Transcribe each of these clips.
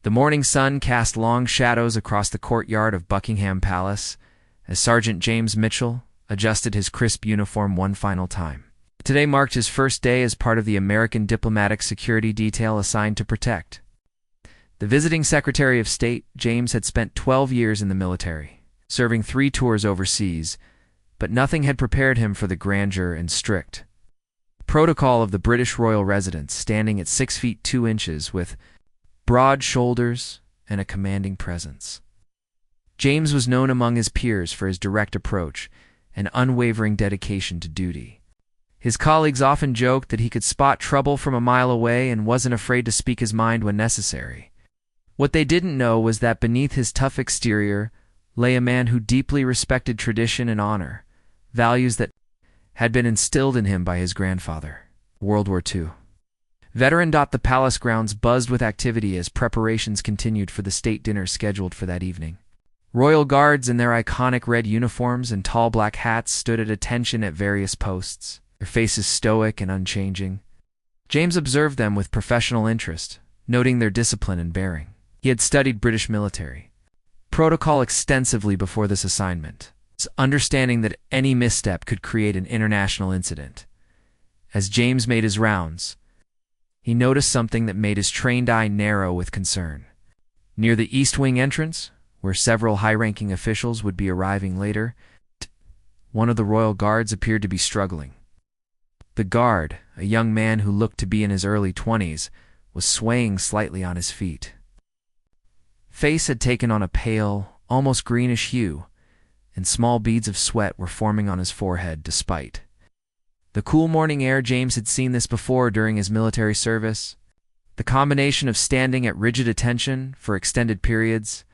The morning sun cast long shadows across the courtyard of Buckingham Palace as Sergeant James Mitchell adjusted his crisp uniform one final time. Today marked his first day as part of the American diplomatic security detail assigned to protect. The visiting Secretary of State, James, had spent 12 years in the military, serving 3 tours overseas, but nothing had prepared him for the grandeur and strict protocol of the British royal residence, standing at 6 feet 2 inches with broad shoulders and a commanding presence. James was known among his peers for his direct approach and unwavering dedication to duty. His colleagues often joked that he could spot trouble from a mile away and wasn't afraid to speak his mind when necessary. What they didn't know was that beneath his tough exterior lay a man who deeply respected tradition and honor, values that had been instilled in him by his grandfather. World War II. The palace grounds buzzed with activity as preparations continued for the state dinner scheduled for that evening. Royal guards in their iconic red uniforms and tall black hats stood at attention at various posts, their faces stoic and unchanging. James observed them with professional interest, noting their discipline and bearing. He had studied British military protocol extensively before this assignment, understanding that any misstep could create an international incident. As James made his rounds, he noticed something that made his trained eye narrow with concern. Near the East Wing entrance, where several high-ranking officials would be arriving later, one of the royal guards appeared to be struggling. The guard, a young man who looked to be in his early 20s, was swaying slightly on his feet. Face had taken on a pale, almost greenish hue, and small beads of sweat were forming on his forehead despite the cool morning air. James had seen this before during his military service. The combination of standing at rigid attention for extended periods,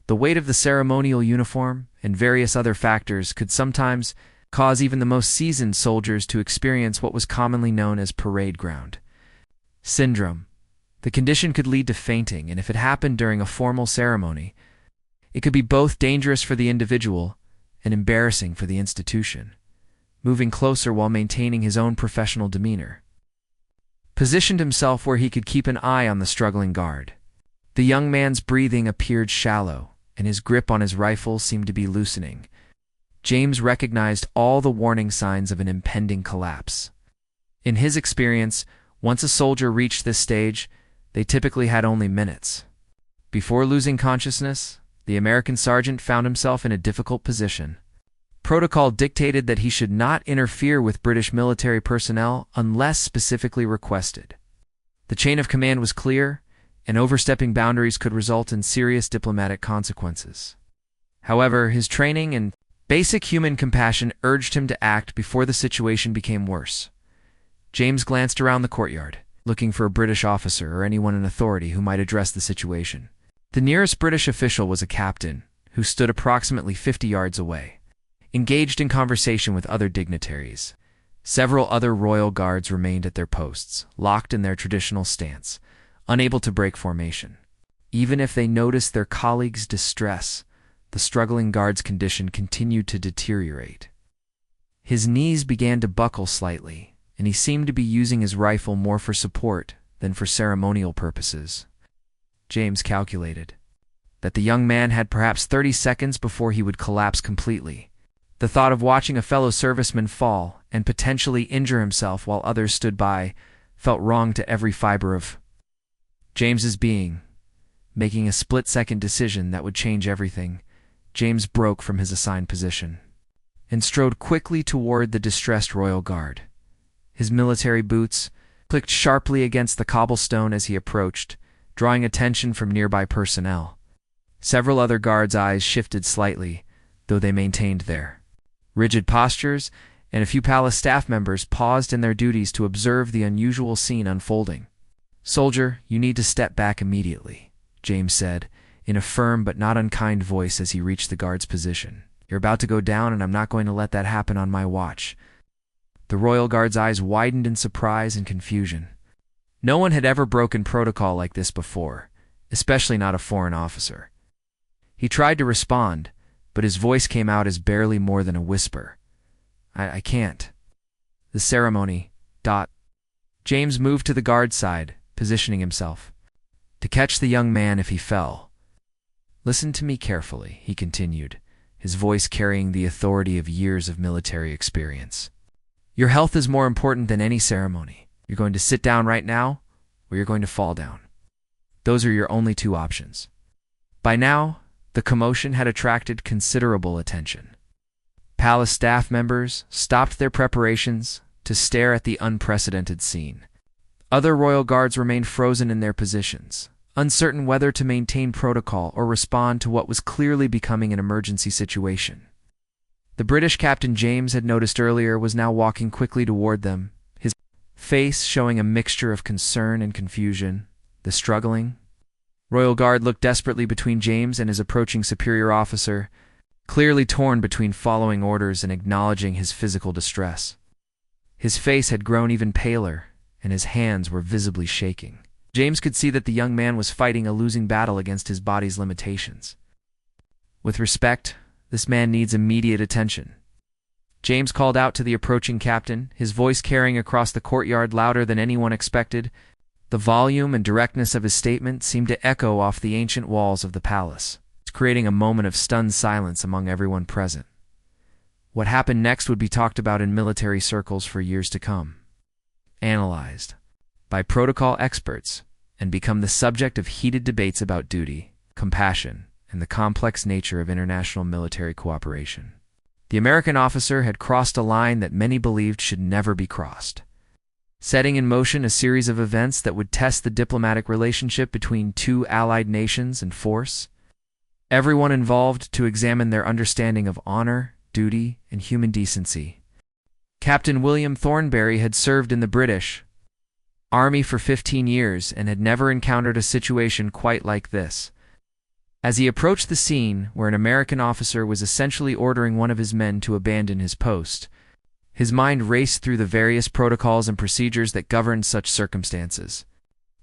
the weight of the ceremonial uniform, and various other factors could sometimes cause even the most seasoned soldiers to experience what was commonly known as parade ground syndrome. The condition could lead to fainting, and if it happened during a formal ceremony, it could be both dangerous for the individual and embarrassing for the institution. Moving closer while maintaining his own professional demeanor, positioned himself where he could keep an eye on the struggling guard. The young man's breathing appeared shallow, and his grip on his rifle seemed to be loosening. James recognized all the warning signs of an impending collapse. In his experience, once a soldier reached this stage, they typically had only minutes. Before losing consciousness, the American sergeant found himself in a difficult position. Protocol dictated that he should not interfere with British military personnel unless specifically requested. The chain of command was clear, and overstepping boundaries could result in serious diplomatic consequences. However, his training and basic human compassion urged him to act before the situation became worse. James glanced around the courtyard, looking for a British officer or anyone in authority who might address the situation. The nearest British official was a captain, who stood approximately 50 yards away, engaged in conversation with other dignitaries. Several other royal guards remained at their posts, locked in their traditional stance, unable to break formation. Even if they noticed their colleagues' distress, the struggling guard's condition continued to deteriorate. His knees began to buckle slightly, and he seemed to be using his rifle more for support than for ceremonial purposes. James calculated that the young man had perhaps 30 seconds before he would collapse completely. The thought of watching a fellow serviceman fall and potentially injure himself while others stood by felt wrong to every fiber of James's being. Making a split-second decision that would change everything, James broke from his assigned position and strode quickly toward the distressed royal guard. His military boots clicked sharply against the cobblestone as he approached, drawing attention from nearby personnel. Several other guards' eyes shifted slightly, though they maintained their rigid postures, and a few palace staff members paused in their duties to observe the unusual scene unfolding. "Soldier, you need to step back immediately," James said, in a firm but not unkind voice as he reached the guard's position. "You're about to go down, and I'm not going to let that happen on my watch." The royal guard's eyes widened in surprise and confusion. No one had ever broken protocol like this before, especially not a foreign officer. He tried to respond, but his voice came out as barely more than a whisper. I can't. The ceremony. James moved to the guard's side, positioning himself. to catch the young man if he fell. "Listen to me carefully," he continued, his voice carrying the authority of years of military experience. "Your health is more important than any ceremony. You're going to sit down right now, or you're going to fall down. Those are your only two options." By now, the commotion had attracted considerable attention. Palace staff members stopped their preparations to stare at the unprecedented scene. Other royal guards remained frozen in their positions, uncertain whether to maintain protocol or respond to what was clearly becoming an emergency situation. The British Captain James had noticed earlier was now walking quickly toward them, his face showing a mixture of concern and confusion. The struggling royal guard looked desperately between James and his approaching superior officer, clearly torn between following orders and acknowledging his physical distress. His face had grown even paler, and his hands were visibly shaking. James could see that the young man was fighting a losing battle against his body's limitations. "With respect, this man needs immediate attention," James called out to the approaching captain, his voice carrying across the courtyard louder than anyone expected. The volume and directness of his statement seemed to echo off the ancient walls of the palace, creating a moment of stunned silence among everyone present. What happened next would be talked about in military circles for years to come, analyzed by protocol experts, and become the subject of heated debates about duty, compassion, and the complex nature of international military cooperation. The American officer had crossed a line that many believed should never be crossed, setting in motion a series of events that would test the diplomatic relationship between two allied nations and force everyone involved to examine their understanding of honor, duty, and human decency. Captain William Thornbury had served in the British Army for 15 years and had never encountered a situation quite like this. As he approached the scene where an American officer was essentially ordering one of his men to abandon his post, his mind raced through the various protocols and procedures that governed such circumstances.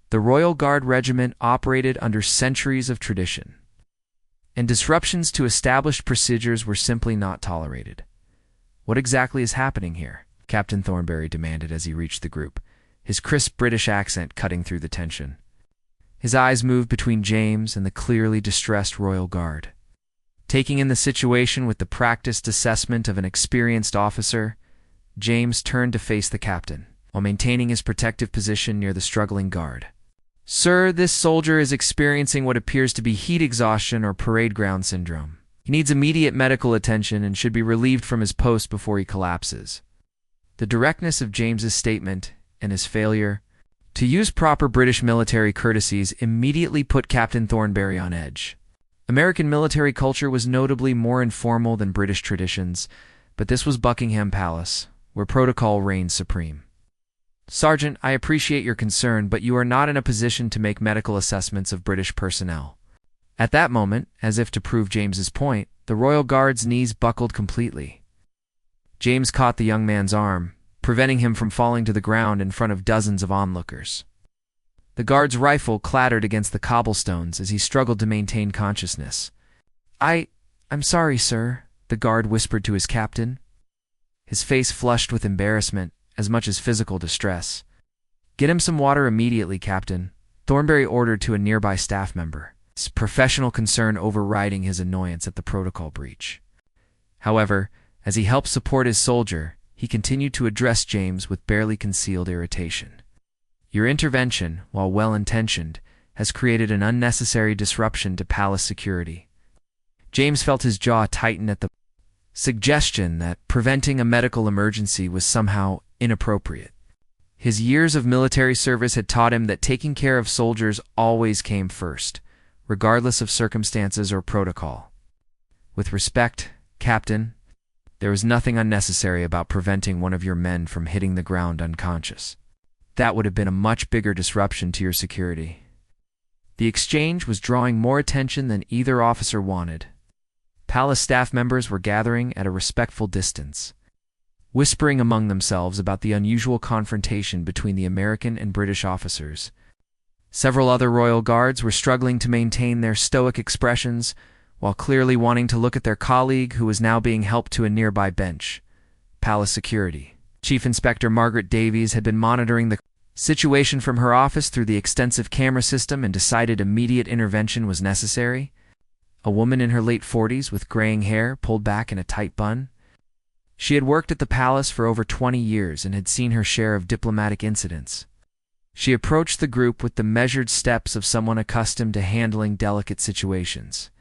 The Royal Guard Regiment operated under centuries of tradition, and disruptions to established procedures were simply not tolerated. "What exactly is happening here?" Captain Thornbury demanded as he reached the group, his crisp British accent cutting through the tension. His eyes moved between James and the clearly distressed Royal Guard. Taking in the situation with the practiced assessment of an experienced officer, James turned to face the captain, while maintaining his protective position near the struggling guard. "Sir, this soldier is experiencing what appears to be heat exhaustion or parade ground syndrome. He needs immediate medical attention and should be relieved from his post before he collapses." The directness of James's statement and his failure to use proper British military courtesies immediately put Captain Thornbury on edge. American military culture was notably more informal than British traditions, but this was Buckingham Palace, where protocol reigned supreme. "Sergeant, I appreciate your concern, but you are not in a position to make medical assessments of British personnel." At that moment, as if to prove James's point, the Royal Guard's knees buckled completely. James caught the young man's arm, preventing him from falling to the ground in front of dozens of onlookers. The guard's rifle clattered against the cobblestones as he struggled to maintain consciousness. I'm sorry, sir," the guard whispered to his captain, his face flushed with embarrassment as much as physical distress. "Get him some water immediately, Captain," Thornbury ordered to a nearby staff member, his professional concern overriding his annoyance at the protocol breach. However, as he helped support his soldier, he continued to address James with barely concealed irritation. "Your intervention, while well-intentioned, has created an unnecessary disruption to palace security." James felt his jaw tighten at the suggestion that preventing a medical emergency was somehow inappropriate. His years of military service had taught him that taking care of soldiers always came first, regardless of circumstances or protocol. "With respect, Captain, there was nothing unnecessary about preventing one of your men from hitting the ground unconscious. That would have been a much bigger disruption to your security." The exchange was drawing more attention than either officer wanted. Palace staff members were gathering at a respectful distance, whispering among themselves about the unusual confrontation between the American and British officers. Several other royal guards were struggling to maintain their stoic expressions, while clearly wanting to look at their colleague who was now being helped to a nearby bench. Palace security Chief Inspector Margaret Davies had been monitoring the situation from her office through the extensive camera system and decided immediate intervention was necessary. A woman in her late 40s with graying hair pulled back in a tight bun. She had worked at the palace for over 20 years and had seen her share of diplomatic incidents. She approached the group with the measured steps of someone accustomed to handling delicate situations.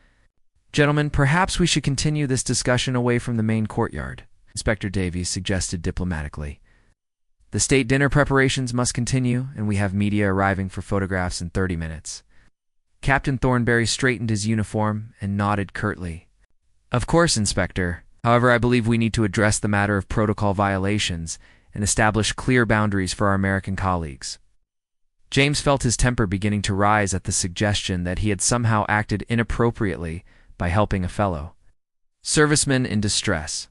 "Gentlemen, perhaps we should continue this discussion away from the main courtyard," Inspector Davies suggested diplomatically. "The state dinner preparations must continue, and we have media arriving for photographs in 30 minutes. Captain Thornberry straightened his uniform and nodded curtly. "Of course, Inspector. However, I believe we need to address the matter of protocol violations and establish clear boundaries for our American colleagues." James felt his temper beginning to rise at the suggestion that he had somehow acted inappropriately by helping a fellow serviceman in distress.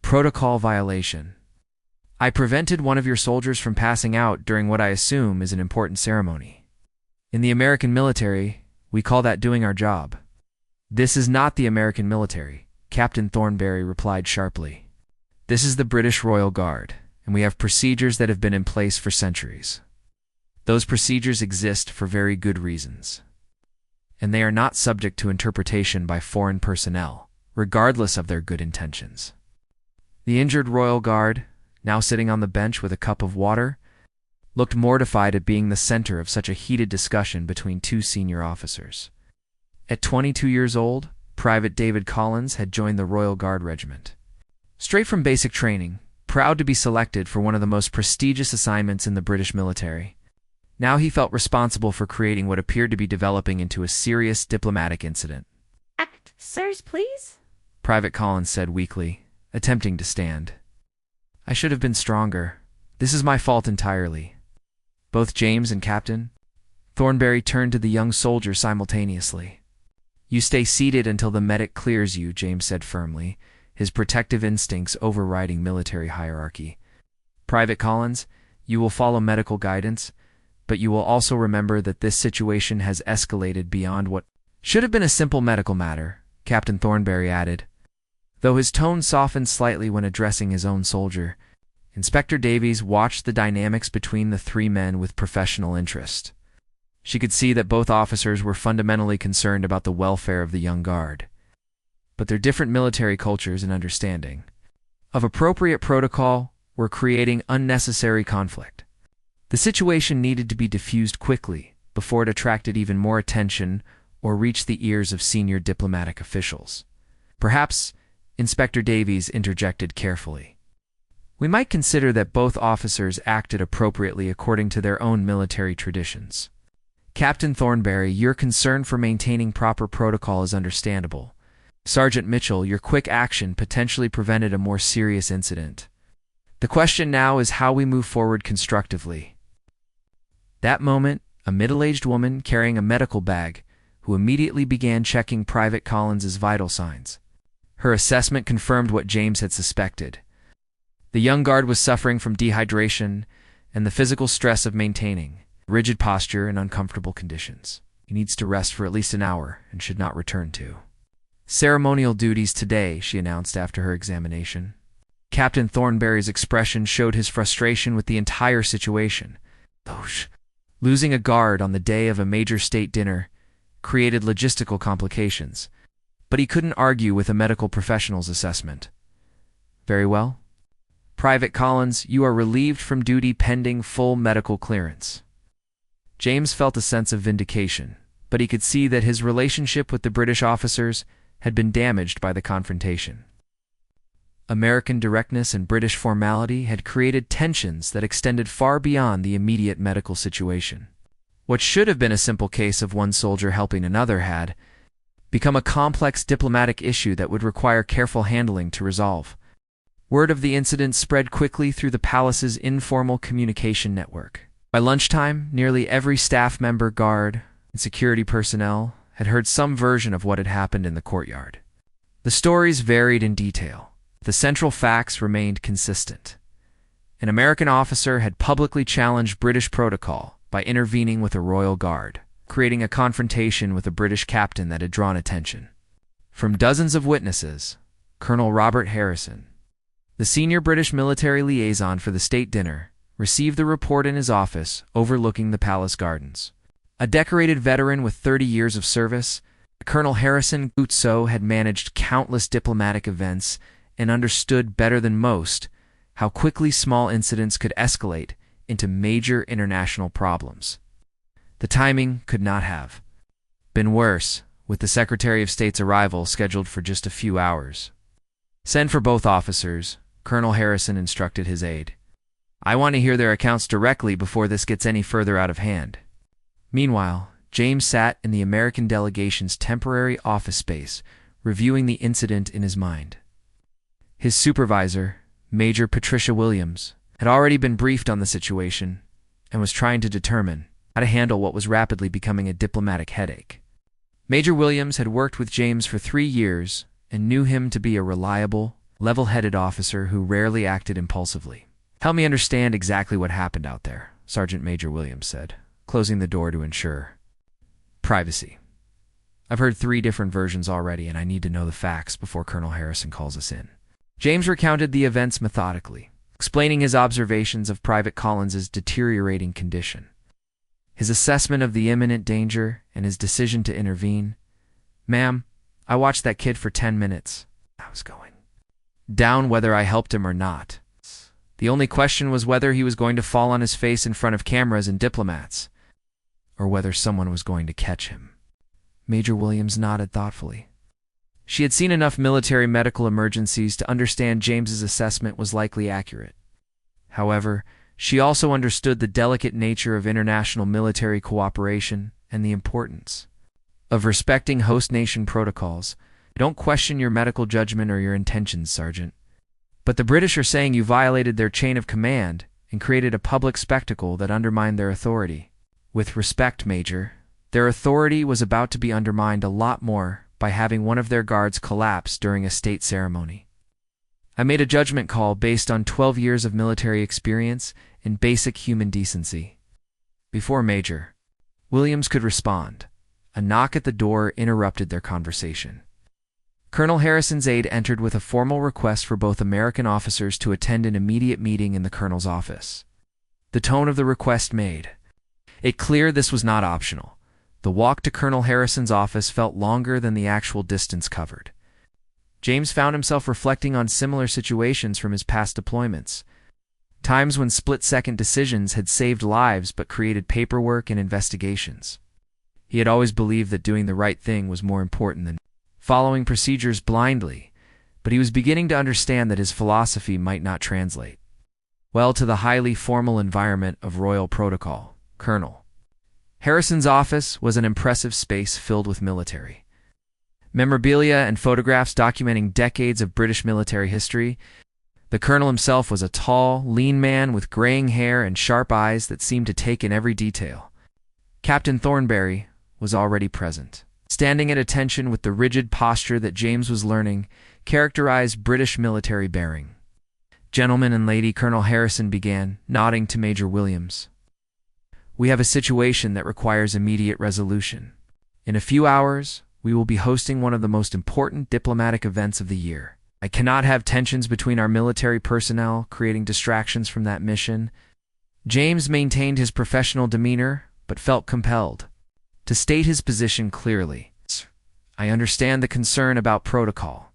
Protocol violation. "I prevented one of your soldiers from passing out during what I assume is an important ceremony. In the American military, we call that doing our job." "This is not the American military," Captain Thornberry replied sharply. "This is the British Royal Guard, and we have procedures that have been in place for centuries. Those procedures exist for very good reasons, and they are not subject to interpretation by foreign personnel, regardless of their good intentions." The injured Royal Guard, now sitting on the bench with a cup of water, looked mortified at being the center of such a heated discussion between two senior officers. At 22 years old, Private David Collins had joined the Royal Guard Regiment. Straight from basic training, proud to be selected for one of the most prestigious assignments in the British military, now he felt responsible for creating what appeared to be developing into a serious diplomatic incident. "Act, sirs, please," Private Collins said weakly, attempting to stand. "I should have been stronger. This is my fault entirely." Both James and Captain Thornberry turned to the young soldier simultaneously. "You stay seated until the medic clears you," James said firmly, his protective instincts overriding military hierarchy. "Private Collins, you will follow medical guidance, but you will also remember that this situation has escalated beyond what should have been a simple medical matter," Captain Thornberry added. Though his tone softened slightly when addressing his own soldier, Inspector Davies watched the dynamics between the three men with professional interest. She could see that both officers were fundamentally concerned about the welfare of the young guard, but their different military cultures and understanding of appropriate protocol were creating unnecessary conflict. The situation needed to be diffused quickly before it attracted even more attention or reached the ears of senior diplomatic officials. Perhaps Inspector Davies interjected carefully. "We might consider that both officers acted appropriately according to their own military traditions. Captain Thornberry, your concern for maintaining proper protocol is understandable. Sergeant Mitchell, your quick action potentially prevented a more serious incident. The question now is how we move forward constructively." That moment, a middle-aged woman carrying a medical bag, who immediately began checking Private Collins's vital signs. Her assessment confirmed what James had suspected. The young guard was suffering from dehydration and the physical stress of maintaining rigid posture in uncomfortable conditions. He needs to rest for at least an hour and should not return to ceremonial duties today, she announced after her examination. Captain Thornberry's expression showed his frustration with the entire situation. Losing a guard on the day of a major state dinner created logistical complications, but he couldn't argue with a medical professional's assessment. "Very well. Private Collins, you are relieved from duty pending full medical clearance." James felt a sense of vindication, but he could see that his relationship with the British officers had been damaged by the confrontation. American directness and British formality had created tensions that extended far beyond the immediate medical situation. What should have been a simple case of one soldier helping another had become a complex diplomatic issue that would require careful handling to resolve. Word of the incident spread quickly through the palace's informal communication network. By lunchtime, nearly every staff member, guard, and security personnel had heard some version of what had happened in the courtyard. The stories varied in detail. The central facts remained consistent. An American officer had publicly challenged British protocol by intervening with a royal guard, creating a confrontation with a British captain that had drawn attention from dozens of witnesses. Colonel Robert Harrison, the senior British military liaison for the state dinner, received the report in his office overlooking the palace gardens. A decorated veteran with 30 years of service, Colonel Harrison Ousts had managed countless diplomatic events and understood better than most how quickly small incidents could escalate into major international problems. The timing could not have been worse, with the Secretary of State's arrival scheduled for just a few hours. "Send for both officers," Colonel Harrison instructed his aide. "I want to hear their accounts directly before this gets any further out of hand." Meanwhile, James sat in the American delegation's temporary office space, reviewing the incident in his mind. His supervisor, Major Patricia Williams, had already been briefed on the situation and was trying to determine how to handle what was rapidly becoming a diplomatic headache. Major Williams had worked with James for 3 years and knew him to be a reliable, level-headed officer who rarely acted impulsively. "Help me understand exactly what happened out there," Sergeant Major Williams said, closing the door to ensure privacy. "I've heard 3 different versions already, and I need to know the facts before Colonel Harrison calls us in." James recounted the events methodically, explaining his observations of Private Collins's deteriorating condition, his assessment of the imminent danger, and his decision to intervene. "Ma'am, I watched that kid for 10 minutes. I was going down whether I helped him or not. The only question was whether he was going to fall on his face in front of cameras and diplomats, or whether someone was going to catch him." Major Williams nodded thoughtfully. She had seen enough military medical emergencies to understand James's assessment was likely accurate. However, she also understood the delicate nature of international military cooperation and the importance of respecting host nation protocols. "Don't question your medical judgment or your intentions, Sergeant. But the British are saying you violated their chain of command and created a public spectacle that undermined their authority." "With respect, Major, their authority was about to be undermined a lot more by having one of their guards collapse during a state ceremony. I made a judgment call based on 12 years of military experience and basic human decency." Before Major Williams could respond, a knock at the door interrupted their conversation. Colonel Harrison's aide entered with a formal request for both American officers to attend an immediate meeting in the colonel's office. The tone of the request made it clear this was not optional. The walk to Colonel Harrison's office felt longer than the actual distance covered. James found himself reflecting on similar situations from his past deployments, times when split-second decisions had saved lives but created paperwork and investigations. He had always believed that doing the right thing was more important than following procedures blindly, but he was beginning to understand that his philosophy might not translate well to the highly formal environment of royal protocol. Colonel Harrison's office was an impressive space filled with military memorabilia and photographs documenting decades of British military history. The colonel himself was a tall, lean man with graying hair and sharp eyes that seemed to take in every detail. Captain Thornberry was already present, standing at attention with the rigid posture that James was learning characterized British military bearing. "Gentlemen and lady," Colonel Harrison began, nodding to Major Williams. "We have a situation that requires immediate resolution. In a few hours, we will be hosting one of the most important diplomatic events of the year. I cannot have tensions between our military personnel creating distractions from that mission." James maintained his professional demeanor, but felt compelled to state his position clearly. "I understand the concern about protocol,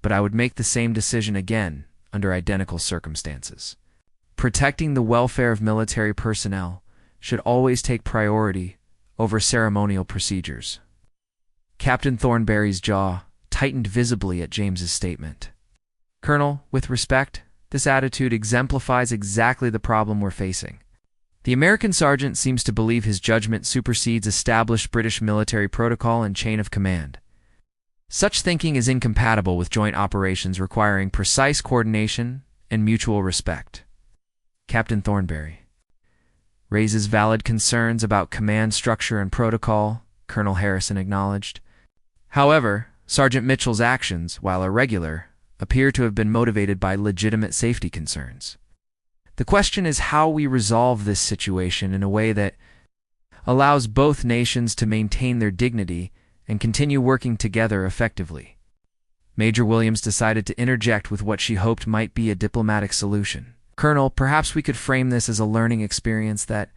but I would make the same decision again under identical circumstances. Protecting the welfare of military personnel should always take priority over ceremonial procedures." Captain Thornberry's jaw tightened visibly at James's statement. "Colonel, with respect, this attitude exemplifies exactly the problem we're facing. The American sergeant seems to believe his judgment supersedes established British military protocol and chain of command. Such thinking is incompatible with joint operations requiring precise coordination and mutual respect." Captain Thornberry raises valid concerns about command structure and protocol, Colonel Harrison acknowledged. However, Sergeant Mitchell's actions, while irregular, appear to have been motivated by legitimate safety concerns. The question is how we resolve this situation in a way that allows both nations to maintain their dignity and continue working together effectively. Major Williams decided to interject with what she hoped might be a diplomatic solution. Colonel, perhaps we could frame this as a learning experience that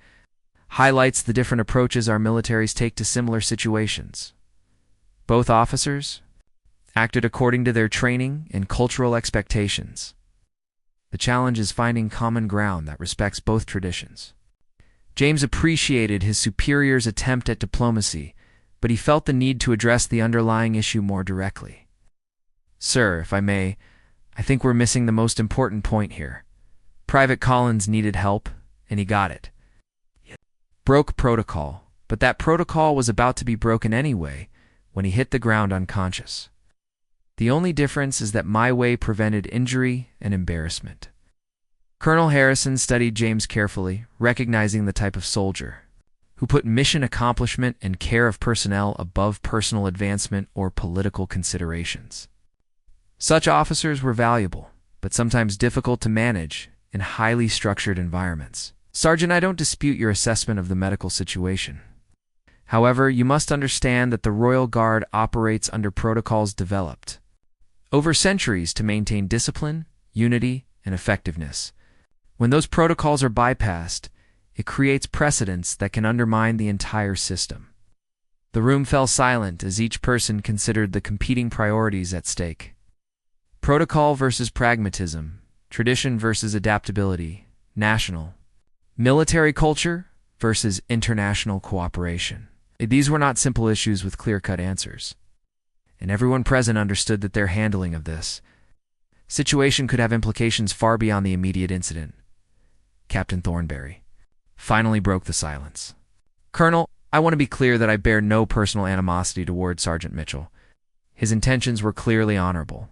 highlights the different approaches our militaries take to similar situations. Both officers acted according to their training and cultural expectations. The challenge is finding common ground that respects both traditions. James appreciated his superior's attempt at diplomacy, but he felt the need to address the underlying issue more directly. Sir, if I may, I think we're missing the most important point here. Private Collins needed help, and he got it. He broke protocol, but that protocol was about to be broken anyway when he hit the ground unconscious. The only difference is that my way prevented injury and embarrassment. Colonel Harrison studied James carefully, recognizing the type of soldier who put mission accomplishment and care of personnel above personal advancement or political considerations. Such officers were valuable, but sometimes difficult to manage in highly structured environments. Sergeant, I don't dispute your assessment of the medical situation. However, you must understand that the Royal Guard operates under protocols developed over centuries to maintain discipline, unity, and effectiveness. When those protocols are bypassed, it creates precedents that can undermine the entire system. The room fell silent as each person considered the competing priorities at stake. Protocol versus pragmatism, tradition versus adaptability, national, military culture versus international cooperation. These were not simple issues with clear-cut answers, and everyone present understood that their handling of this situation could have implications far beyond the immediate incident. Captain Thornberry finally broke the silence. Colonel, I want to be clear that I bear no personal animosity toward Sergeant Mitchell. His intentions were clearly honorable.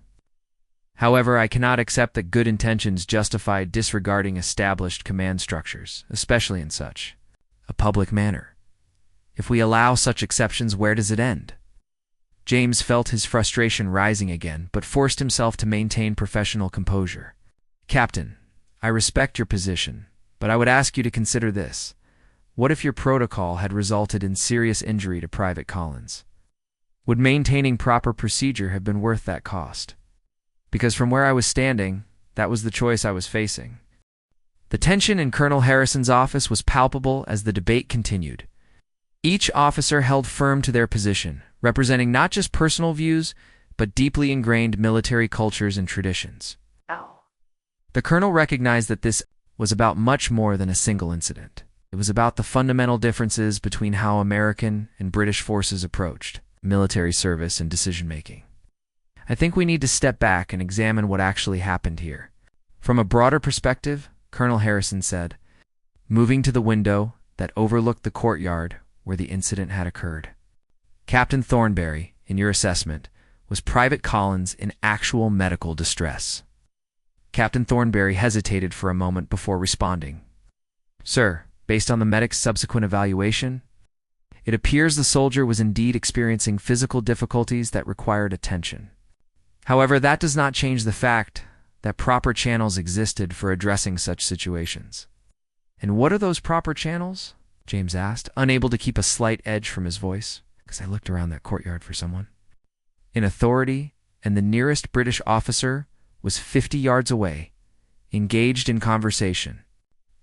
However, I cannot accept that good intentions justify disregarding established command structures, especially in such a public manner. If we allow such exceptions, where does it end? James felt his frustration rising again, but forced himself to maintain professional composure. Captain, I respect your position, but I would ask you to consider this. What if your protocol had resulted in serious injury to Private Collins? Would maintaining proper procedure have been worth that cost? Because from where I was standing, that was the choice I was facing. The tension in Colonel Harrison's office was palpable as the debate continued. Each officer held firm to their position, representing not just personal views, but deeply ingrained military cultures and traditions. The colonel recognized that this was about much more than a single incident. It was about the fundamental differences between how American and British forces approached military service and decision-making. I think we need to step back and examine what actually happened here. From a broader perspective, Colonel Harrison said, moving to the window that overlooked the courtyard where the incident had occurred. Captain Thornberry, in your assessment, was Private Collins in actual medical distress. Captain Thornberry hesitated for a moment before responding. Sir, based on the medic's subsequent evaluation, it appears the soldier was indeed experiencing physical difficulties that required attention. However, that does not change the fact that proper channels existed for addressing such situations. And what are those proper channels? James asked, unable to keep a slight edge from his voice, because I looked around that courtyard for someone. In authority, and the nearest British officer was 50 yards away, engaged in conversation.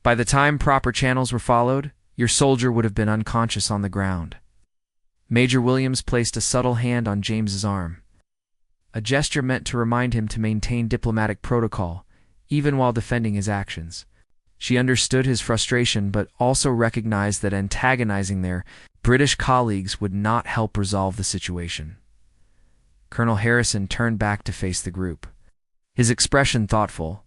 By the time proper channels were followed, your soldier would have been unconscious on the ground. Major Williams placed a subtle hand on James's arm, a gesture meant to remind him to maintain diplomatic protocol, even while defending his actions. She understood his frustration, but also recognized that antagonizing their British colleagues would not help resolve the situation. Colonel Harrison turned back to face the group, his expression thoughtful.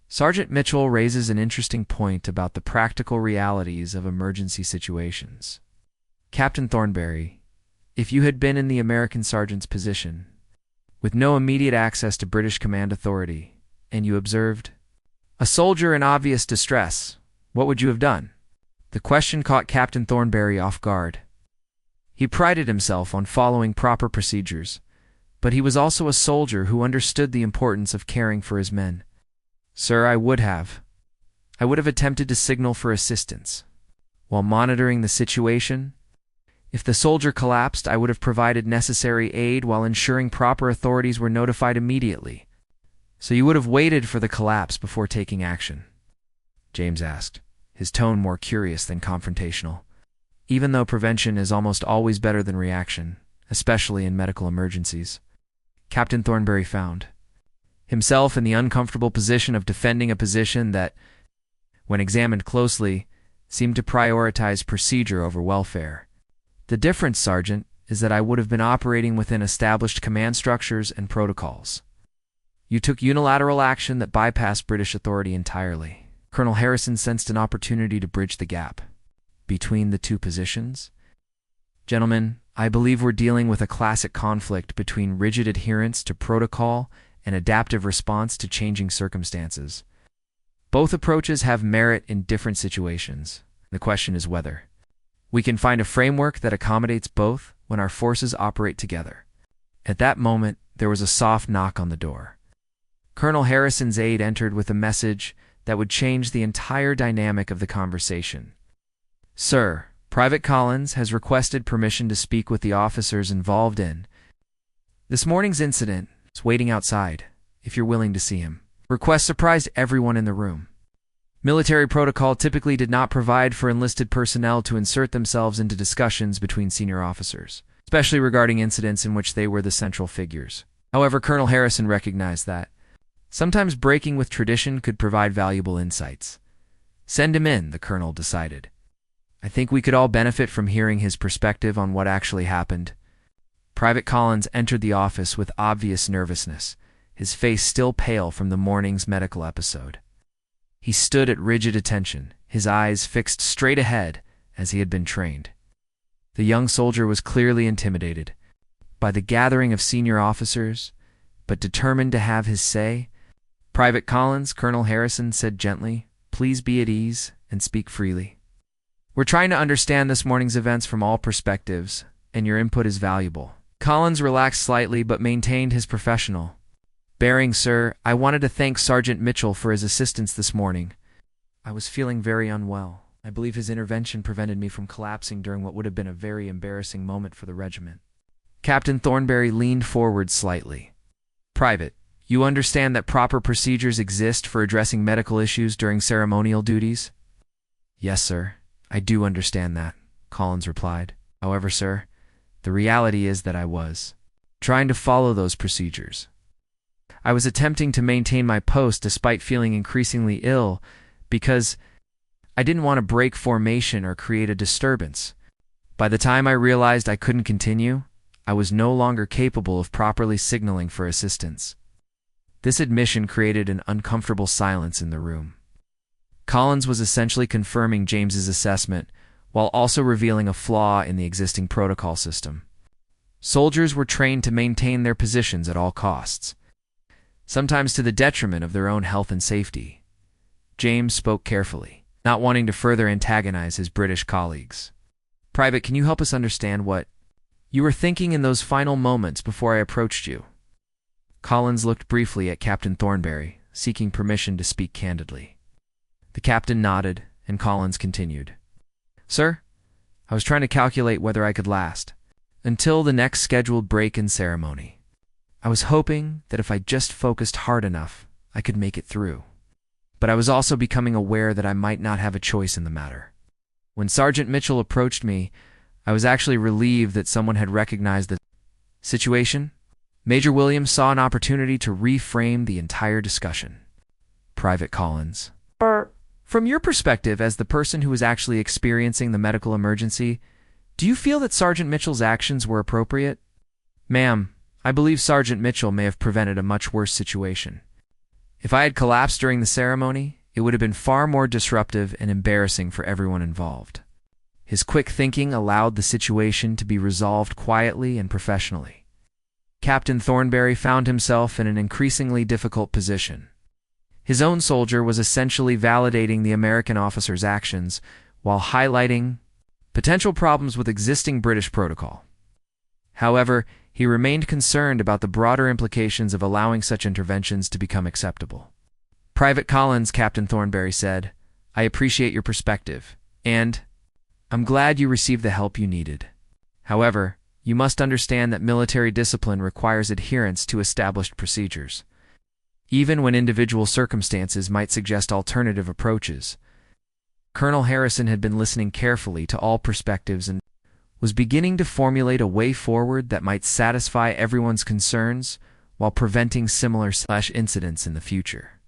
Sergeant Mitchell raises an interesting point about the practical realities of emergency situations. Captain Thornberry, if you had been in the American sergeant's position, with no immediate access to British command authority, and you observed a soldier in obvious distress, what would you have done? The question caught Captain Thornberry off guard. He prided himself on following proper procedures, but he was also a soldier who understood the importance of caring for his men. Sir, I would have attempted to signal for assistance. While monitoring the situation, if the soldier collapsed, I would have provided necessary aid while ensuring proper authorities were notified immediately. So you would have waited for the collapse before taking action. James asked, his tone more curious than confrontational. Even though prevention is almost always better than reaction, especially in medical emergencies, Captain Thornberry found himself in the uncomfortable position of defending a position that, when examined closely, seemed to prioritize procedure over welfare. The difference, Sergeant, is that I would have been operating within established command structures and protocols. You took unilateral action that bypassed British authority entirely. Colonel Harrison sensed an opportunity to bridge the gap between the two positions. Gentlemen, I believe we're dealing with a classic conflict between rigid adherence to protocol and adaptive response to changing circumstances. Both approaches have merit in different situations. The question is whether we can find a framework that accommodates both when our forces operate together. At that moment, there was a soft knock on the door. Colonel Harrison's aide entered with a message that would change the entire dynamic of the conversation. Sir, Private Collins has requested permission to speak with the officers involved in this morning's incident. He's waiting outside, if you're willing to see him. Request surprised everyone in the room. Military protocol typically did not provide for enlisted personnel to insert themselves into discussions between senior officers, especially regarding incidents in which they were the central figures. However, Colonel Harrison recognized that sometimes breaking with tradition could provide valuable insights. Send him in, the colonel decided. I think we could all benefit from hearing his perspective on what actually happened. Private Collins entered the office with obvious nervousness, his face still pale from the morning's medical episode. He stood at rigid attention, his eyes fixed straight ahead as he had been trained. The young soldier was clearly intimidated by the gathering of senior officers, but determined to have his say. Private Collins, Colonel Harrison said gently, please be at ease and speak freely. We're trying to understand this morning's events from all perspectives, and your input is valuable. Collins relaxed slightly but maintained his professional bearing. Sir, I wanted to thank Sergeant Mitchell for his assistance this morning. I was feeling very unwell. I believe his intervention prevented me from collapsing during what would have been a very embarrassing moment for the regiment. Captain Thornberry leaned forward slightly. Private, you understand that proper procedures exist for addressing medical issues during ceremonial duties? Yes, sir. I do understand that, Collins replied. However, sir, the reality is that I was trying to follow those procedures. I was attempting to maintain my post despite feeling increasingly ill because I didn't want to break formation or create a disturbance. By the time I realized I couldn't continue, I was no longer capable of properly signaling for assistance. This admission created an uncomfortable silence in the room. Collins was essentially confirming James's assessment while also revealing a flaw in the existing protocol system. Soldiers were trained to maintain their positions at all costs, sometimes to the detriment of their own health and safety. James spoke carefully, not wanting to further antagonize his British colleagues. Private, can you help us understand what you were thinking in those final moments before I approached you? Collins looked briefly at Captain Thornberry, seeking permission to speak candidly. The captain nodded, and Collins continued. Sir, I was trying to calculate whether I could last until the next scheduled break in ceremony. I was hoping that if I just focused hard enough, I could make it through. But I was also becoming aware that I might not have a choice in the matter. When Sergeant Mitchell approached me, I was actually relieved that someone had recognized the situation. Major Williams saw an opportunity to reframe the entire discussion. Private Collins. From your perspective as the person who was actually experiencing the medical emergency, do you feel that Sergeant Mitchell's actions were appropriate? Ma'am, I believe Sergeant Mitchell may have prevented a much worse situation. If I had collapsed during the ceremony, it would have been far more disruptive and embarrassing for everyone involved. His quick thinking allowed the situation to be resolved quietly and professionally. Captain Thornberry found himself in an increasingly difficult position. His own soldier was essentially validating the American officer's actions while highlighting potential problems with existing British protocol. However, he remained concerned about the broader implications of allowing such interventions to become acceptable. Private Collins, Captain Thornberry said, I appreciate your perspective, and I'm glad you received the help you needed. However, you must understand that military discipline requires adherence to established procedures. Even when individual circumstances might suggest alternative approaches, Colonel Harrison had been listening carefully to all perspectives and was beginning to formulate a way forward that might satisfy everyone's concerns while preventing similar incidents in the future.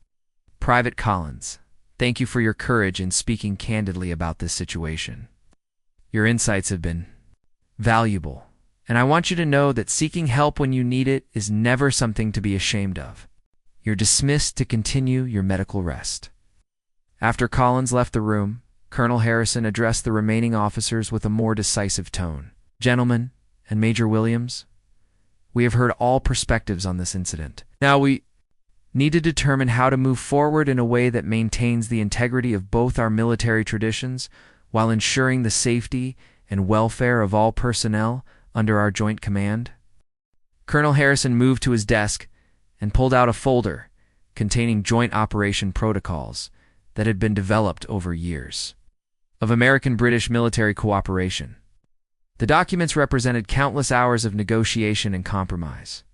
Private Collins, thank you for your courage in speaking candidly about this situation. Your insights have been valuable, and I want you to know that seeking help when you need it is never something to be ashamed of. You're dismissed to continue your medical rest. After Collins left the room, Colonel Harrison addressed the remaining officers with a more decisive tone. Gentlemen, and Major Williams, we have heard all perspectives on this incident. Now we need to determine how to move forward in a way that maintains the integrity of both our military traditions while ensuring the safety and welfare of all personnel under our joint command. Colonel Harrison moved to his desk and pulled out a folder containing joint operation protocols that had been developed over years of American-British military cooperation. The documents represented countless hours of negotiation and compromise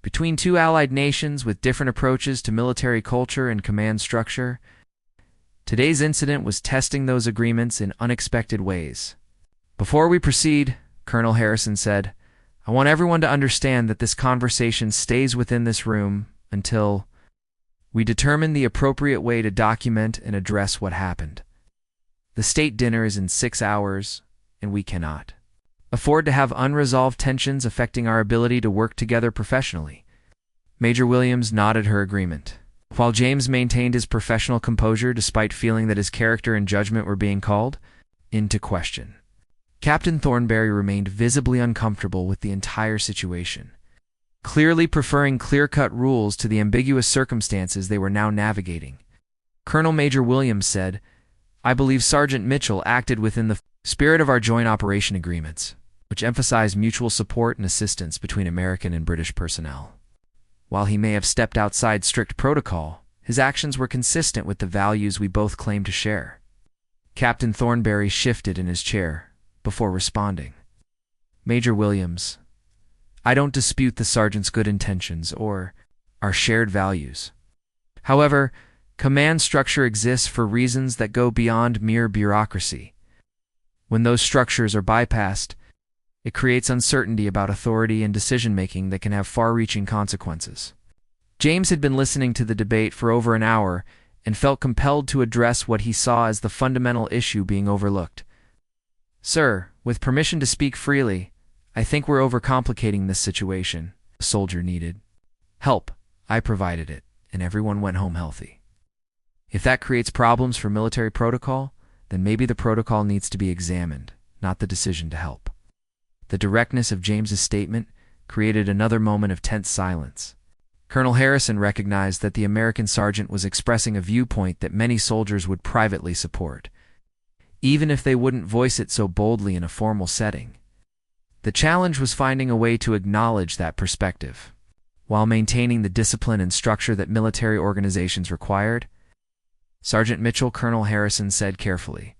between two allied nations with different approaches to military culture and command structure. Today's incident was testing those agreements in unexpected ways. Before we proceed, Colonel Harrison said, I want everyone to understand that this conversation stays within this room until we determine the appropriate way to document and address what happened. The state dinner is in 6 hours, and we cannot afford to have unresolved tensions affecting our ability to work together professionally. Major Williams nodded her agreement, while James maintained his professional composure despite feeling that his character and judgment were being called into question. Captain Thornberry remained visibly uncomfortable with the entire situation, clearly preferring clear-cut rules to the ambiguous circumstances they were now navigating. Colonel Major Williams said, I believe Sergeant Mitchell acted within the spirit of our joint operation agreements, which emphasize mutual support and assistance between American and British personnel. While he may have stepped outside strict protocol, his actions were consistent with the values we both claim to share. Captain Thornberry shifted in his chair before responding. Major Williams, I don't dispute the sergeant's good intentions or our shared values. However, command structure exists for reasons that go beyond mere bureaucracy. When those structures are bypassed, it creates uncertainty about authority and decision-making that can have far-reaching consequences. James had been listening to the debate for over an hour and felt compelled to address what he saw as the fundamental issue being overlooked. Sir, with permission to speak freely, I think we're overcomplicating this situation. The soldier needed help. I provided it, and everyone went home healthy. If that creates problems for military protocol, then maybe the protocol needs to be examined, not the decision to help. The directness of James's statement created another moment of tense silence. Colonel Harrison recognized that the American sergeant was expressing a viewpoint that many soldiers would privately support, even if they wouldn't voice it so boldly in a formal setting. The challenge was finding a way to acknowledge that perspective, while maintaining the discipline and structure that military organizations required. Sergeant Mitchell, Colonel Harrison said carefully,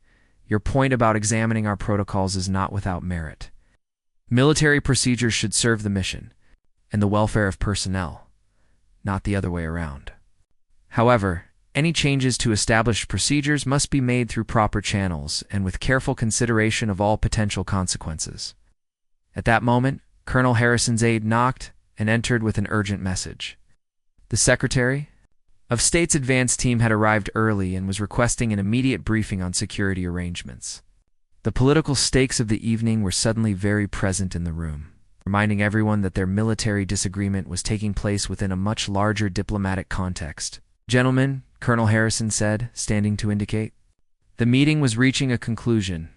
your point about examining our protocols is not without merit. Military procedures should serve the mission and the welfare of personnel, not the other way around. However, any changes to established procedures must be made through proper channels and with careful consideration of all potential consequences. At that moment, Colonel Harrison's aide knocked and entered with an urgent message. The Secretary of State's advance team had arrived early and was requesting an immediate briefing on security arrangements. The political stakes of the evening were suddenly very present in the room, reminding everyone that their military disagreement was taking place within a much larger diplomatic context. Gentlemen, Colonel Harrison said, standing to indicate, the meeting was reaching a conclusion.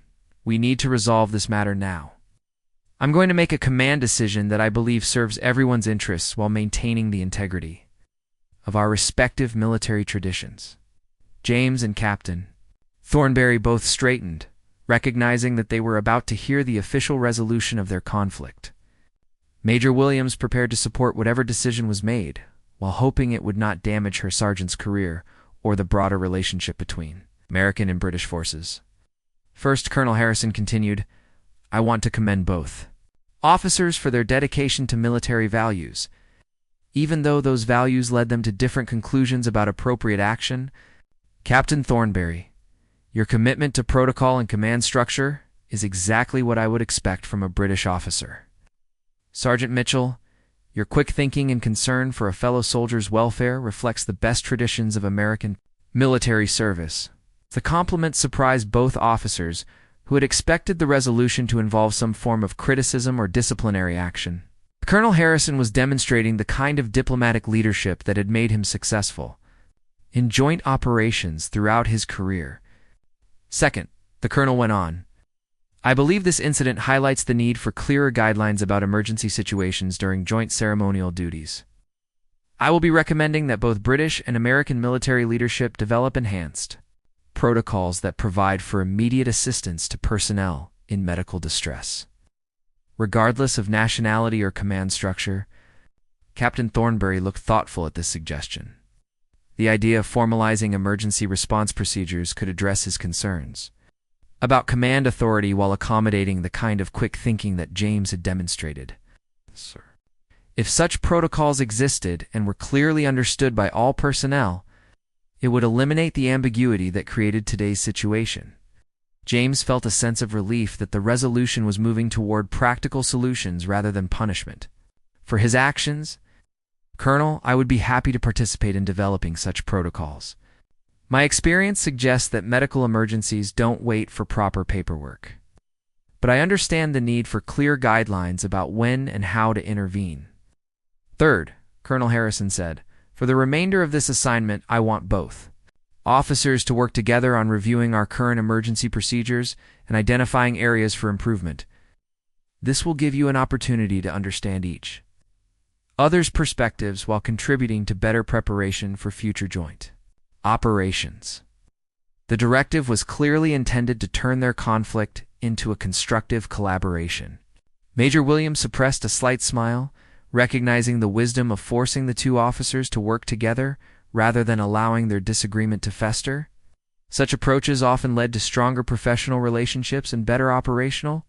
We need to resolve this matter now. I'm going to make a command decision that I believe serves everyone's interests while maintaining the integrity of our respective military traditions. James and Captain Thornberry both straightened, recognizing that they were about to hear the official resolution of their conflict. Major Williams prepared to support whatever decision was made, while hoping it would not damage her sergeant's career or the broader relationship between American and British forces. First, Colonel Harrison continued, I want to commend both officers for their dedication to military values. Even though those values led them to different conclusions about appropriate action, Captain Thornberry, Your commitment to protocol and command structure is exactly what I would expect from a British officer. Sergeant Mitchell, your quick thinking and concern for a fellow soldier's welfare reflects the best traditions of American military service. The compliment surprised both officers, who had expected the resolution to involve some form of criticism or disciplinary action. Colonel Harrison was demonstrating the kind of diplomatic leadership that had made him successful in joint operations throughout his career. Second, the colonel went on, I believe this incident highlights the need for clearer guidelines about emergency situations during joint ceremonial duties. I will be recommending that both British and American military leadership develop enhanced protocols that provide for immediate assistance to personnel in medical distress. Regardless of nationality or command structure, Captain Thornbury looked thoughtful at this suggestion. The idea of formalizing emergency response procedures could address his concerns about command authority while accommodating the kind of quick thinking that James had demonstrated. Sir. If such protocols existed and were clearly understood by all personnel, it would eliminate the ambiguity that created today's situation. James felt a sense of relief that the resolution was moving toward practical solutions rather than punishment. For his actions, Colonel, I would be happy to participate in developing such protocols. My experience suggests that medical emergencies don't wait for proper paperwork. But I understand the need for clear guidelines about when and how to intervene. Third, Colonel Harrison said, for the remainder of this assignment, I want both officers to work together on reviewing our current emergency procedures and identifying areas for improvement. This will give you an opportunity to understand each other's perspectives while contributing to better preparation for future joint operations. The directive was clearly intended to turn their conflict into a constructive collaboration. Major Williams suppressed a slight smile, recognizing the wisdom of forcing the two officers to work together rather than allowing their disagreement to fester. Such approaches often led to stronger professional relationships and better operational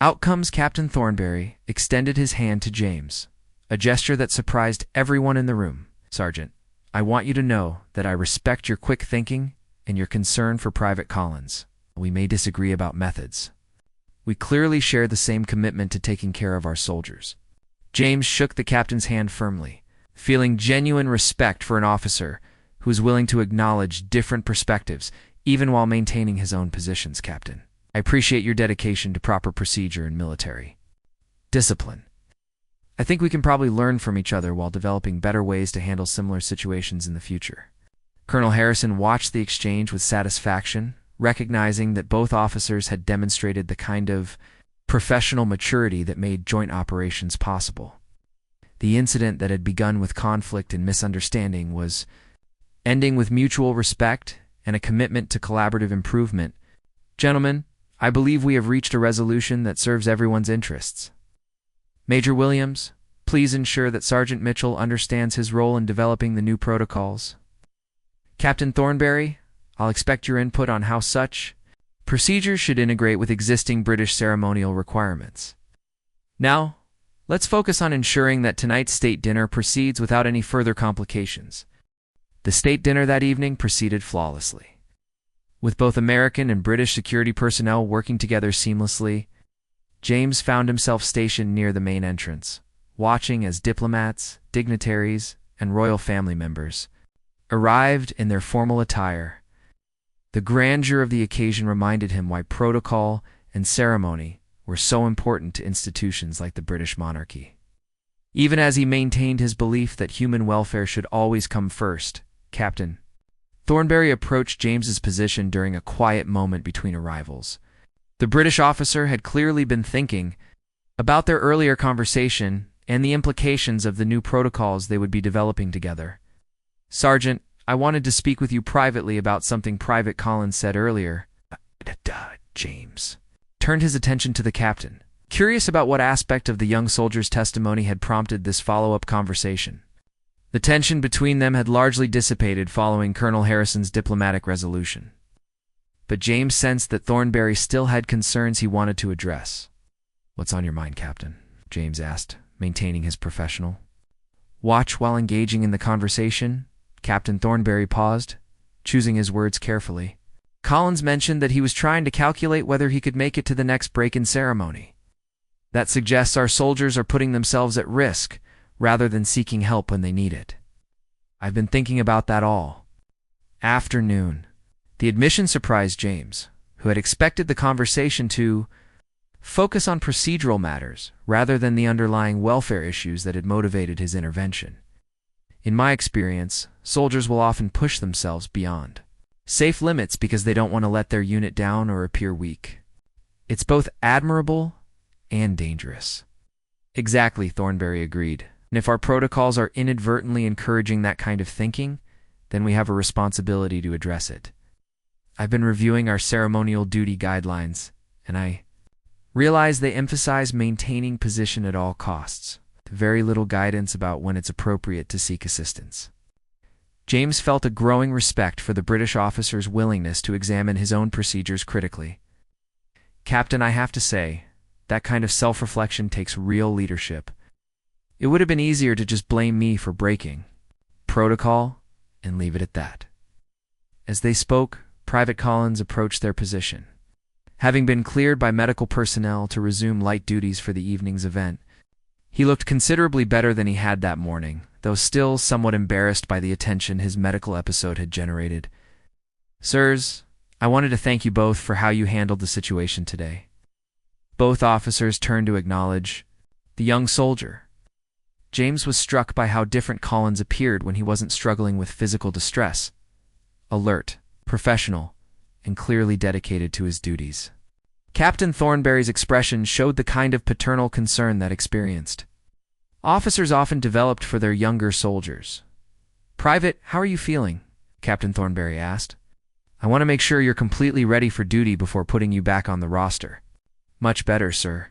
outcomes. Captain Thornbury extended his hand to James, a gesture that surprised everyone in the room. Sergeant, I want you to know that I respect your quick thinking and your concern for Private Collins. We may disagree about methods. We clearly share the same commitment to taking care of our soldiers. James shook the captain's hand firmly, feeling genuine respect for an officer who is willing to acknowledge different perspectives, even while maintaining his own positions. Captain, I appreciate your dedication to proper procedure and military discipline. I think we can probably learn from each other while developing better ways to handle similar situations in the future. Colonel Harrison watched the exchange with satisfaction, recognizing that both officers had demonstrated the kind of professional maturity that made joint operations possible. The incident that had begun with conflict and misunderstanding was ending with mutual respect and a commitment to collaborative improvement. Gentlemen, I believe we have reached a resolution that serves everyone's interests. Major Williams, please ensure that Sergeant Mitchell understands his role in developing the new protocols. Captain Thornbury, I'll expect your input on how such procedures should integrate with existing British ceremonial requirements. Now, let's focus on ensuring that tonight's state dinner proceeds without any further complications. The state dinner that evening proceeded flawlessly. With both American and British security personnel working together seamlessly, James found himself stationed near the main entrance, watching as diplomats, dignitaries, and royal family members arrived in their formal attire. The grandeur of the occasion reminded him why protocol and ceremony were so important to institutions like the British monarchy. Even as he maintained his belief that human welfare should always come first, Captain Thornbury approached James's position during a quiet moment between arrivals. The British officer had clearly been thinking about their earlier conversation and the implications of the new protocols they would be developing together. Sergeant, I wanted to speak with you privately about something Private Collins said earlier. James turned his attention to the captain, curious about what aspect of the young soldier's testimony had prompted this follow-up conversation. The tension between them had largely dissipated following Colonel Harrison's diplomatic resolution. But James sensed that Thornbury still had concerns he wanted to address. What's on your mind, Captain? James asked, maintaining his professional watch while engaging in the conversation. Captain Thornbury paused, choosing his words carefully. Collins mentioned that he was trying to calculate whether he could make it to the next break-in ceremony. That suggests our soldiers are putting themselves at risk rather than seeking help when they need it. I've been thinking about that all afternoon. The admission surprised James, who had expected the conversation to focus on procedural matters rather than the underlying welfare issues that had motivated his intervention. In my experience, soldiers will often push themselves beyond safe limits because they don't want to let their unit down or appear weak. It's both admirable and dangerous. Exactly, Thornberry agreed. And if our protocols are inadvertently encouraging that kind of thinking, then we have a responsibility to address it. I've been reviewing our ceremonial duty guidelines, and I realize they emphasize maintaining position at all costs, with very little guidance about when it's appropriate to seek assistance. James felt a growing respect for the British officer's willingness to examine his own procedures critically. Captain, I have to say, that kind of self-reflection takes real leadership. It would have been easier to just blame me for breaking protocol and leave it at that. As they spoke, Private Collins approached their position. Having been cleared by medical personnel to resume light duties for the evening's event, he looked considerably better than he had that morning, though still somewhat embarrassed by the attention his medical episode had generated. Sirs, I wanted to thank you both for how you handled the situation today. Both officers turned to acknowledge the young soldier. James was struck by how different Collins appeared when he wasn't struggling with physical distress. Alert, professional, and clearly dedicated to his duties. Captain Thornberry's expression showed the kind of paternal concern that experienced. Officers often developed for their younger soldiers. Private, how are you feeling? Captain Thornberry asked. I want to make sure you're completely ready for duty before putting you back on the roster. Much better, sir.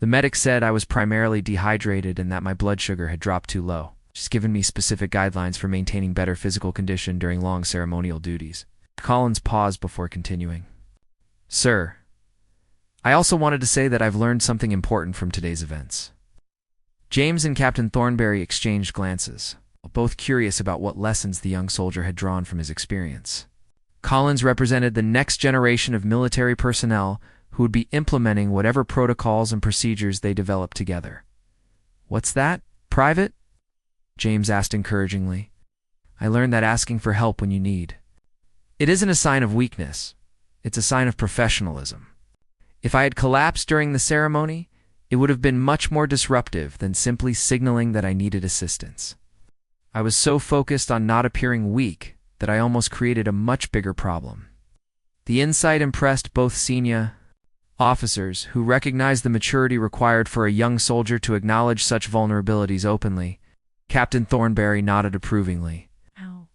The medic said I was primarily dehydrated and that my blood sugar had dropped too low. She's given me specific guidelines for maintaining better physical condition during long ceremonial duties. Collins paused before continuing. Sir, I also wanted to say that I've learned something important from today's events. James and Captain Thornberry exchanged glances, both curious about what lessons the young soldier had drawn from his experience. Collins represented the next generation of military personnel who would be implementing whatever protocols and procedures they developed together. What's that, Private? James asked encouragingly. I learned that asking for help when you need. It isn't a sign of weakness. It's a sign of professionalism. If I had collapsed during the ceremony, it would have been much more disruptive than simply signaling that I needed assistance. I was so focused on not appearing weak that I almost created a much bigger problem. The insight impressed both senior officers who recognized the maturity required for a young soldier to acknowledge such vulnerabilities openly. Captain Thornberry nodded approvingly. Ow.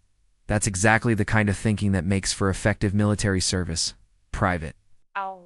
That's exactly the kind of thinking that makes for effective military service, Private. Ow.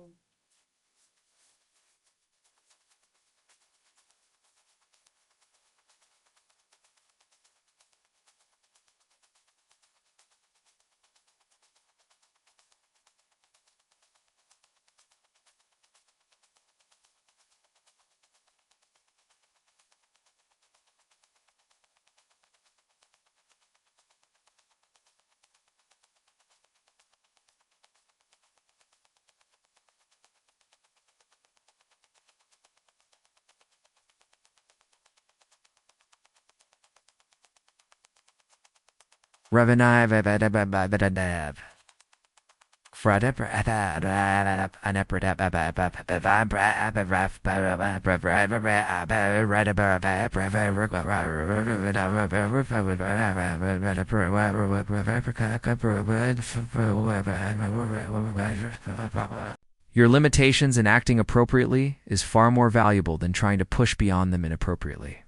Your limitations in acting appropriately is far more valuable than trying to push beyond them inappropriately.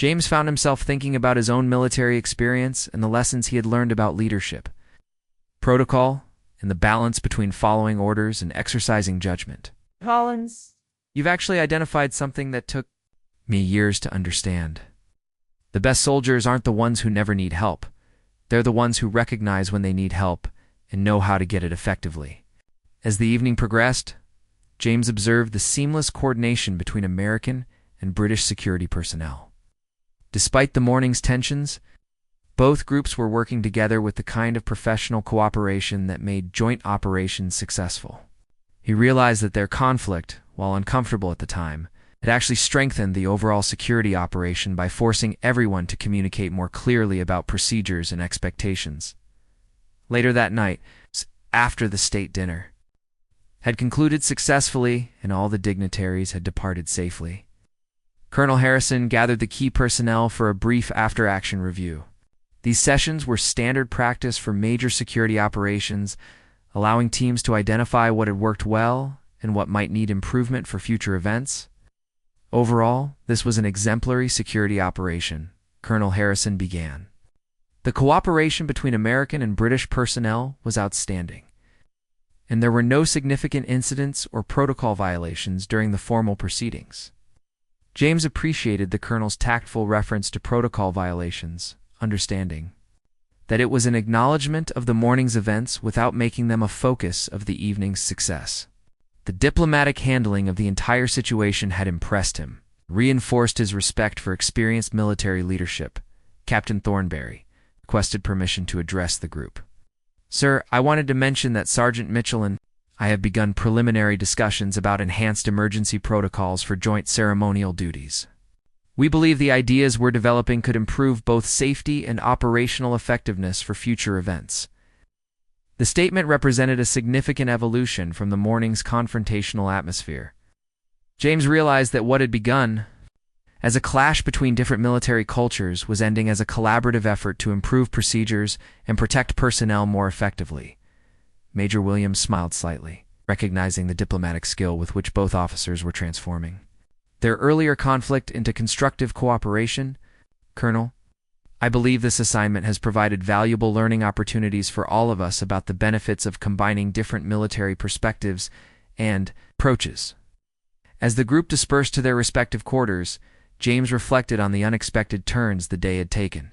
James found himself thinking about his own military experience and the lessons he had learned about leadership, protocol, and the balance between following orders and exercising judgment. Collins. You've actually identified something that took me years to understand. The best soldiers aren't the ones who never need help. They're the ones who recognize when they need help and know how to get it effectively. As the evening progressed, James observed the seamless coordination between American and British security personnel. Despite the morning's tensions, Both groups were working together with the kind of professional cooperation that made joint operations successful. He realized that their conflict, while uncomfortable at the time, had actually strengthened the overall security operation by forcing everyone to communicate more clearly about procedures and expectations. Later that night, after the state dinner had concluded successfully and all the dignitaries had departed safely, Colonel Harrison gathered the key personnel for a brief after-action review. These sessions were standard practice for major security operations, allowing teams to identify what had worked well and what might need improvement for future events. Overall, this was an exemplary security operation, Colonel Harrison began. The cooperation between American and British personnel was outstanding, and there were no significant incidents or protocol violations during the formal proceedings. James appreciated the colonel's tactful reference to protocol violations, understanding that it was an acknowledgement of the morning's events without making them a focus of the evening's success. The diplomatic handling of the entire situation had impressed him, reinforced his respect for experienced military leadership. Captain Thornberry requested permission to address the group. "Sir, I wanted to mention that Sergeant Mitchell and I have begun preliminary discussions about enhanced emergency protocols for joint ceremonial duties. We believe the ideas we're developing could improve both safety and operational effectiveness for future events." The statement represented a significant evolution from the morning's confrontational atmosphere. James realized that what had begun as a clash between different military cultures was ending as a collaborative effort to improve procedures and protect personnel more effectively. Major Williams smiled slightly, recognizing the diplomatic skill with which both officers were transforming their earlier conflict into constructive cooperation. "Colonel, I believe this assignment has provided valuable learning opportunities for all of us about the benefits of combining different military perspectives and approaches." As the group dispersed to their respective quarters, James reflected on the unexpected turns the day had taken.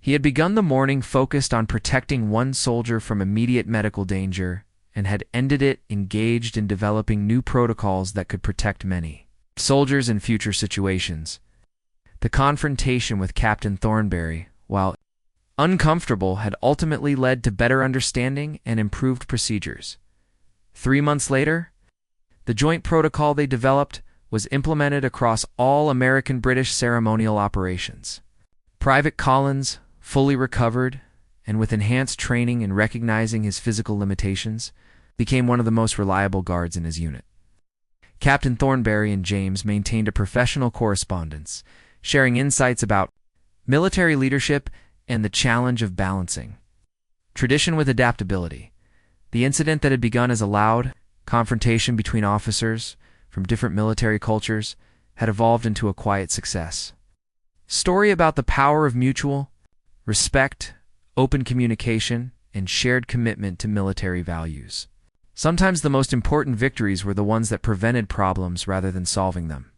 He had begun the morning focused on protecting one soldier from immediate medical danger and had ended it engaged in developing new protocols that could protect many soldiers in future situations. The confrontation with Captain Thornberry, while uncomfortable, had ultimately led to better understanding and improved procedures. 3 months later, the joint protocol they developed was implemented across all American-British ceremonial operations. Private Collins, fully recovered and with enhanced training in recognizing his physical limitations, became one of the most reliable guards in his unit. Captain Thornberry and James maintained a professional correspondence, sharing insights about military leadership and the challenge of balancing tradition with adaptability. The incident that had begun as a loud confrontation between officers from different military cultures had evolved into a quiet success. Story about the power of mutual respect, open communication, and shared commitment to military values. Sometimes the most important victories were the ones that prevented problems rather than solving them.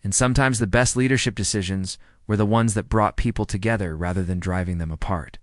And sometimes the best leadership decisions were the ones that brought people together rather than driving them apart.